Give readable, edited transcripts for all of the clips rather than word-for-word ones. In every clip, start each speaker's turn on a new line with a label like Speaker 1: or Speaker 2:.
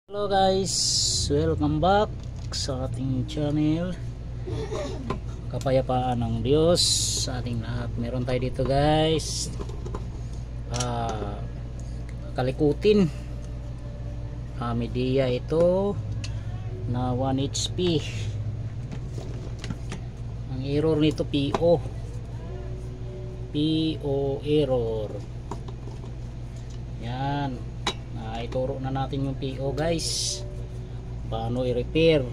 Speaker 1: Hello guys, welcome back sa ating channel Kapayapaan ng Diyos sa ating lahat. Meron tayo dito guys, kalikutin, media ito na 1 HP. Ang error nito PO error. Yan, ituro na natin yung PO guys, paano i-repair.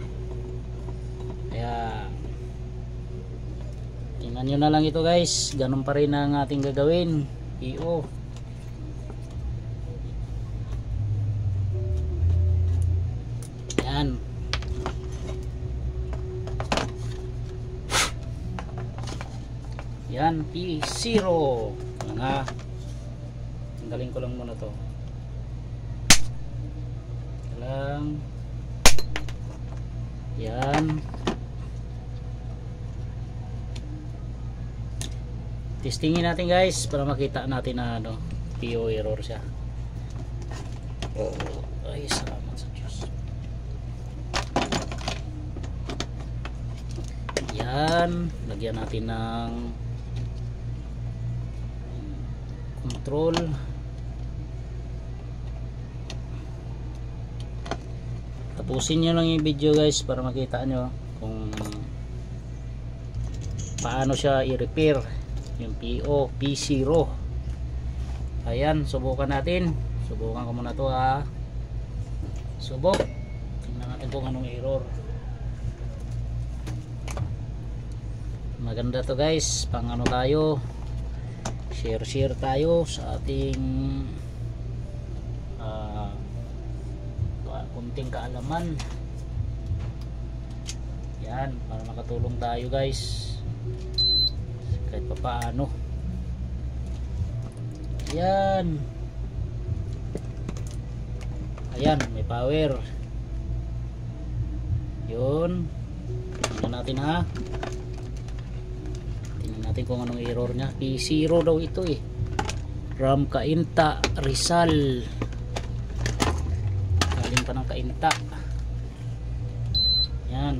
Speaker 1: Kaya tingnan nyo na lang ito guys, ganun pa rin ang ating gagawin. PO, yan, yan P0 nga. Tanggalin ko lang muna to lang. Yan, testingin natin guys para makita natin na PO error siya. Ay, salamat sa Diyos. Yan, lagyan natin ng control. Tapusin nyo lang yung video guys para makita nyo kung paano siya i-repair yung PO P0. Ayan, subukan natin. Subukan ko muna to ha. Subok. Tingnan natin kung anong error. Maganda to guys, pang ano tayo, share tayo sa ating kunting kaalaman. Yan, para makatulong tayo guys kahit pa paano. Yan, ayan, may power. Yun, tingnan natin ha. Tingnan natin kung anong error nya. P0 daw ito eh. RAM Kainta Rizal, pa ng Kainta. Yan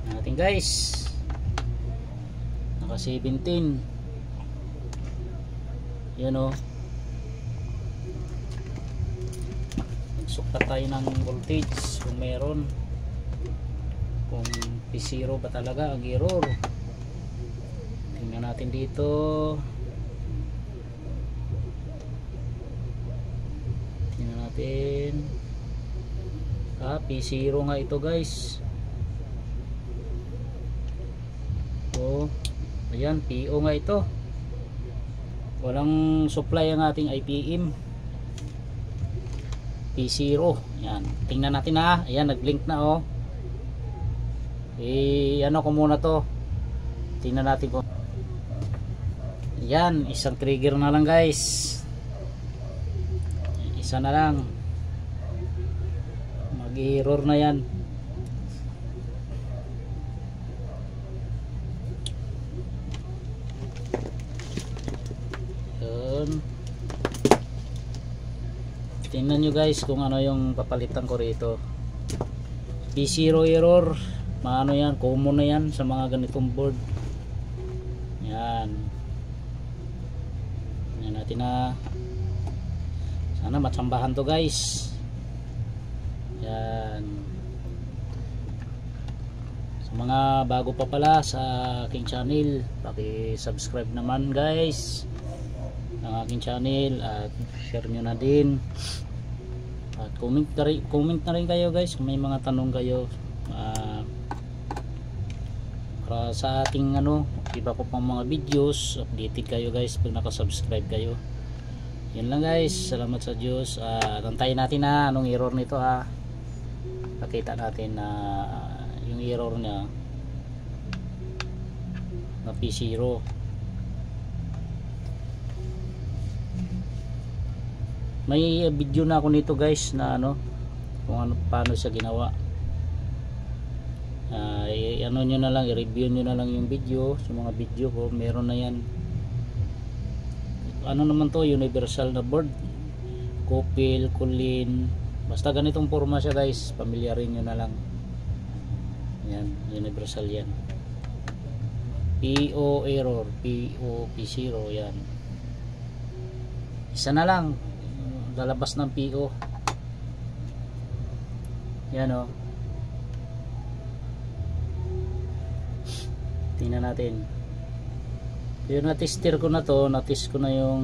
Speaker 1: natin guys, naka 17. Yan o, nagsukta tayo ng voltage kung meron, kung P0 ba talaga ang error. Tingnan natin dito. P0 nga ito guys. Ayan, PO nga ito. Walang supply ang ating IPM. P0. Ayan, tingnan natin ha. Ayan, nag-blink na oh. Ano ko muna to. Tingnan natin ko. Ayan, isang trigger na lang guys. Isa na lang. Mag-error na yan. Yun. Tingnan nyo guys kung ano yung papalitan ko rito. P0 error, maano yan, common na yan sa mga ganitong board. Yan. Yan natin na. Sana matsambahan to guys. Yan. Sa mga bago pa pala sa aking channel, paki-subscribe naman guys ang aking channel at share nyo na din. At comment na rin kayo guys kung may mga tanong kayo para sa ating iba ko pang mga videos. Updated kayo guys pag nakasubscribe kayo. Yan lang guys, salamat sa Diyos. Antayin natin na anong error nito ha. Pakita natin na yung error niya na P0. May video na ako nito guys na kung paano siya ginawa. Nyo na lang, i-review nyo na lang yung video. Sa mga video ko meron na yan. Naman to, universal na board. Kupil, kulin, basta ganitong forma siya guys, pamilyarin nyo na lang. Yan, universal yan. PO error, PO P0, yan. Isa na lang lalabas ng PO. Yan o. Tingnan natin. Yung na-tester ko na to, na-test ko na yung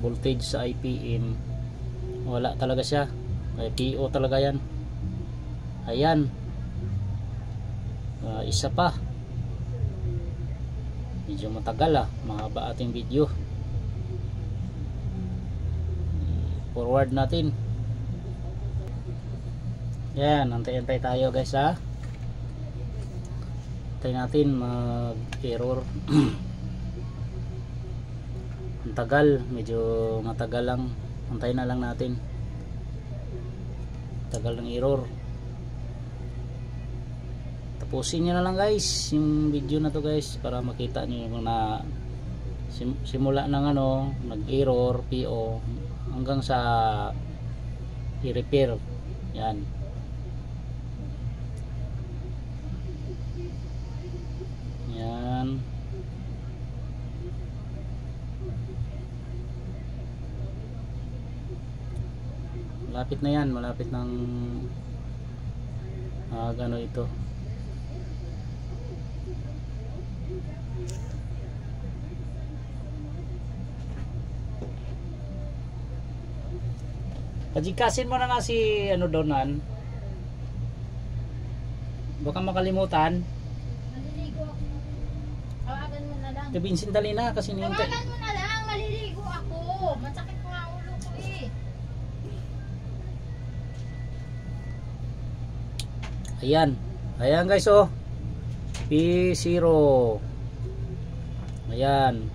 Speaker 1: voltage sa IPM. Wala talaga siya. Kaya PO talaga yan. Ayan. Isa pa. Medyo matagal mahaba ating video. Forward natin. Yan, antay-antay tayo guys Antay natin mag-error. Ang tagal, medyo matagal lang. Antay na lang natin. Tagal ng error. Tapusin nyo na lang guys yung video na to guys, para makita nyo yung na simula ng nag-error PO hanggang sa i-repair. Yan. Yan. Malapit na yan, malapit ng ito. Pajikasin mo na nga si Donan. Baka makalimutan.
Speaker 2: Maliligo ako. Tawagan mo na lang.
Speaker 1: Gabinsin dali na kasi nihintay.
Speaker 2: Tawagan mo na lang, maliligo ako. Masakit ko nga ulo ko
Speaker 1: Ayan. Ayan guys P0. Ayan.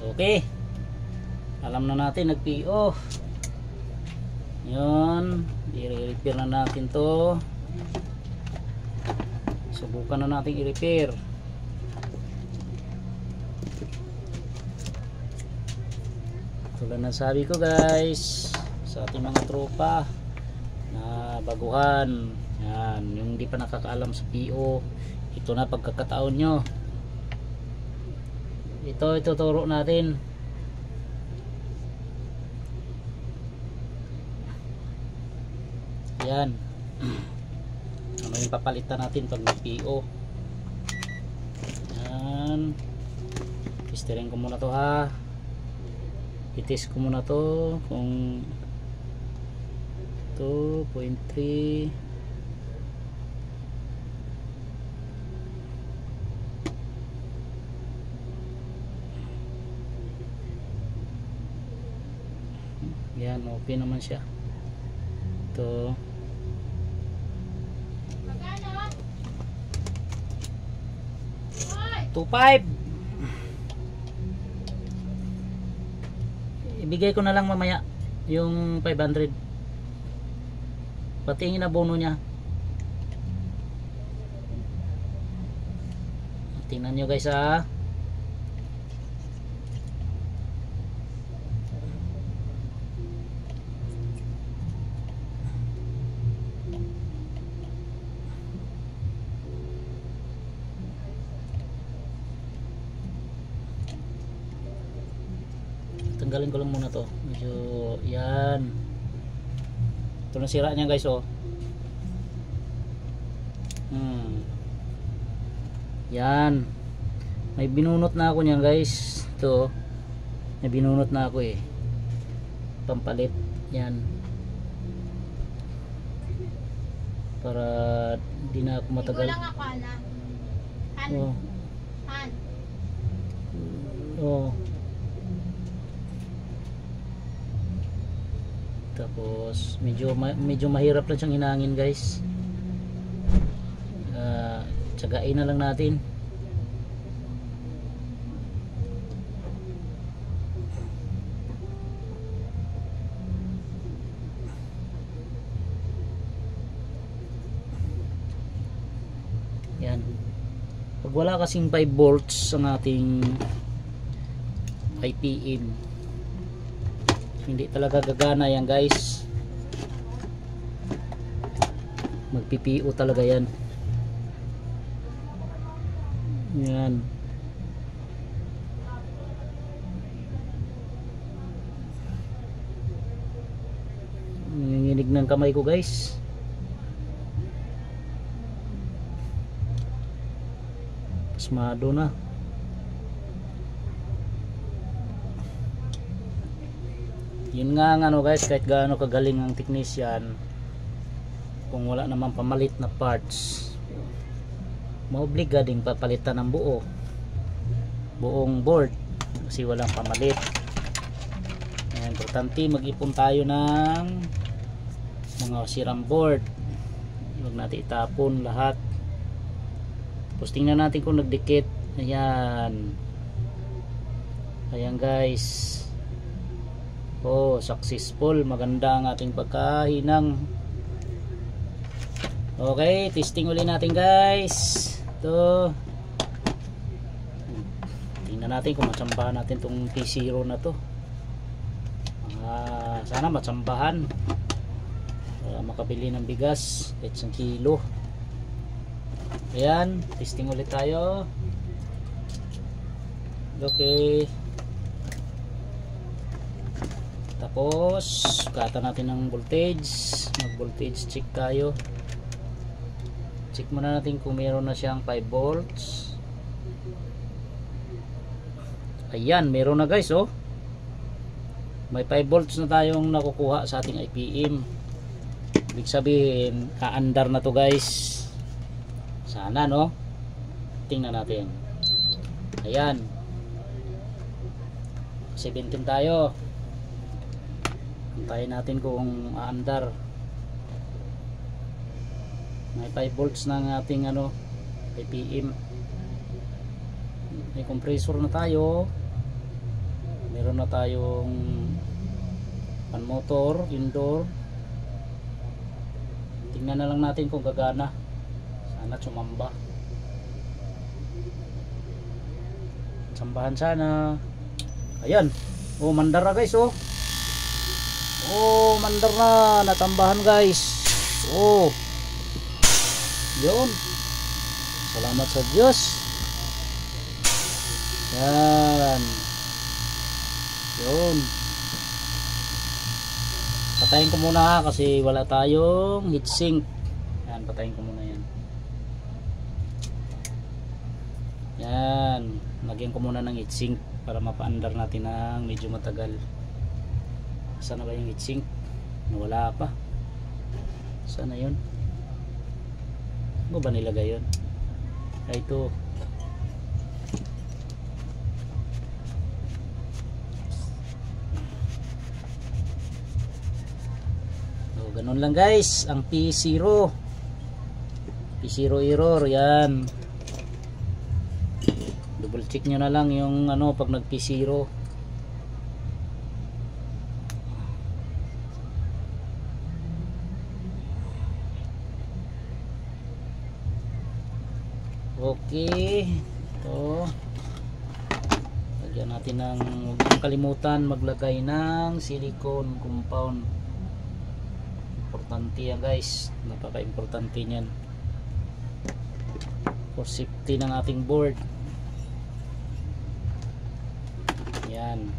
Speaker 1: Okay. Alam na natin nag-PO. Yun. I-repair na natin to. Subukan na natin i-repair. Tulad ng sabi ko guys, sa ating mga tropa na baguhan, yan, yung hindi pa nakakaalam sa PO, ito na pagkakataon nyo. Ito ituturo natin. Yan. Ano yung papalitan natin pag may PO. Yan. Testerin ko muna to i-test ko muna to kung 2.3. Yan, okay naman siya. Ito 2.5. Ibigay ko na lang mamaya yung 500. Pati yung inabono niya. Tingnan nyo guys tanggalin ko lang muna to, medyo yan, ito na sira niya guys yan, may binunot na ako niyan guys. Ito may binunot na ako pampalit yan, para di na ako matagal.
Speaker 2: Hindi ko lang ako
Speaker 1: Tapos medyo mahirap lang siyang hinangin guys. Tsagain na lang natin. Yan. Pag wala kasing 5 volts ang ating IPM, hindi talaga gagana yan guys. Magpipiu talaga yan. Yan. Nanginginig ng kamay ko guys. Pasmado na. Yun nga ang ano guys, kahit gaano kagaling ang technician, kung wala naman pamalit na parts, maobliga ding papalitan ng buong board kasi walang pamalit. Kaya importante mag-ipon tayo ng mga sirang board. Huwag natin itapon lahat. Tapos tingnan natin kung nagdikit. Ayan. Ayan guys. Oh, successful. Maganda ang ating pagkahinang. Okay, testing ulit natin guys. Ito. Tingnan natin kung matsambahan natin itong P0 na to. Sana matsambahan para makabili ng bigas kahit 1 kilo. Ayan, testing ulit tayo. Okay. Tapos kata natin ng voltage. Mag voltage check tayo. Check muna natin kung meron na siyang 5 volts. Ayan, meron na guys oh. May 5 volts na tayong nakukuha sa ating IPM. Ibig sabihin, aandar na to guys. Sana no. Tingnan natin. Ayan. 17 tayo. Antayin natin kung aandar. May 5 volts na ng ating ano, IPM. May compressor na tayo. Meron na tayong pan motor indoor. Tingnan na lang natin kung gagana. Sana sumamba. Sambahan sana. Ayan. Oh, mandar na guys oh. Oh, mandar na. Natambahan guys. Oh. Yun. Salamat sa Diyos. Yan. Yun. Patayin ko muna kasi wala tayong heatsink. Yan, patayin ko muna yan. Yan. Lagyan ko muna ng heatsink para mapaandar natin ng medyo matagal. Sana ba yung heatsink? Nawala pa. Sana yun? Ano ba nilagay yun? Ay, ito. So, ganun lang guys. Ang P0. P0 error. Yan. Double check nyo na lang yung ano pag nag P0. Okay, ito lagyan natin ng, huwag niyong kalimutan maglagay ng silicone compound. Importante yan guys, napaka importante nyan for safety ng ating board. Yan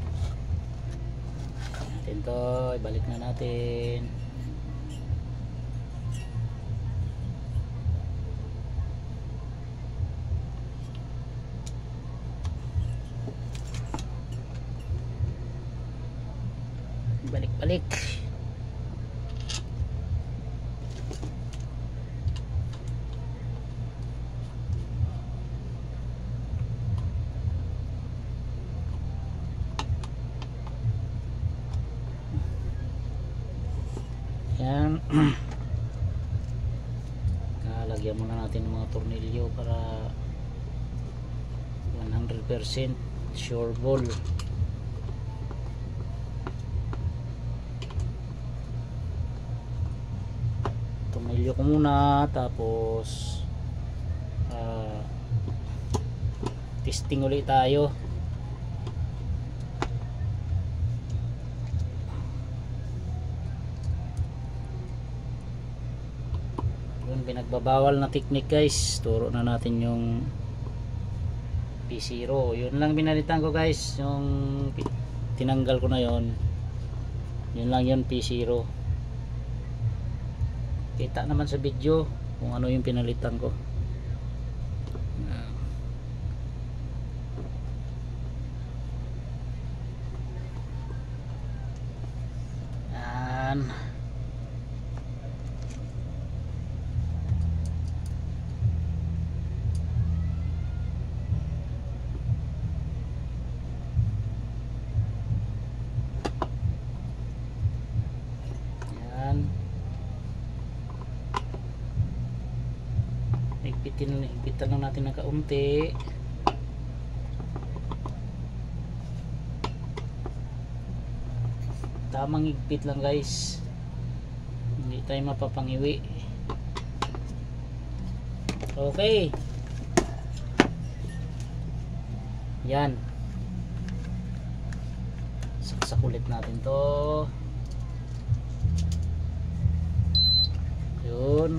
Speaker 1: natin to, ibalik na natin. Balik-balik. Yan. Lagyan muna natin ng mga tornilyo para 100% sure ball. Tornilyo ko muna, tapos testing ulit tayo. pinagbabawal na technique guys. Turo na natin yung P0. Yun lang binalitan ko guys, yung tinanggal ko na yon. Yun lang yun, P0. Kita naman sa video kung ano yung pinalitan ko. Yan. Higpitan lang natin ng kaunti. Tamang higpit lang guys, hindi tayo mapapangiwi. Okay, yan, saksak ulit natin to. Yun.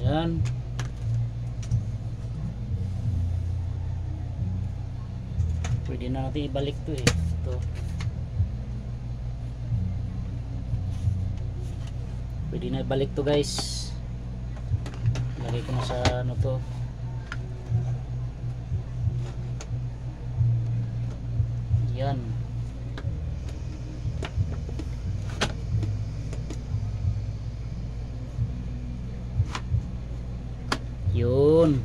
Speaker 1: Yan. Pwede na natin ibalik to eh. Ito. Pwede na ibalik to guys. Lagay ko na sa ano to. Yan. Yun.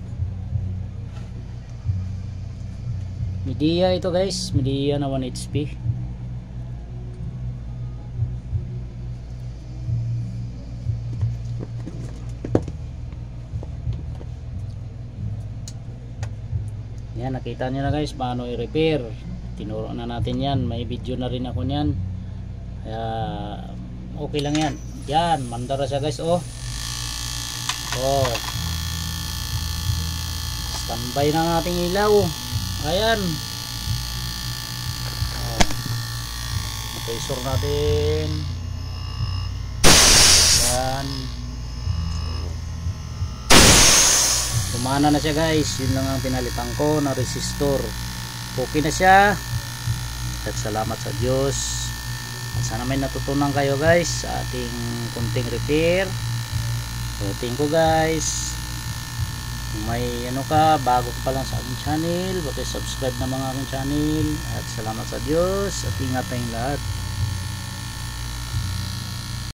Speaker 1: Midea ito guys, Midea na 1 HP. Yan, nakita nyo na guys paano i-repair. Tinuro na natin yan, may video na rin ako nyan. Kaya okay lang yan. Yan, mandara siya guys. Oh, standby na nating ilaw. Ayan. Pressure natin. Yan. Lumana na siya guys. Yun lang ang pinalitan ko na resistor. Okay na siya. At salamat sa Diyos. At sana may natutunan kayo guys sa ating kunting repair. So thank you guys. Kung may ano ka, bago ka pa lang sa aking channel, subscribe na mga aking channel. At salamat sa Diyos at ingat tayong lahat.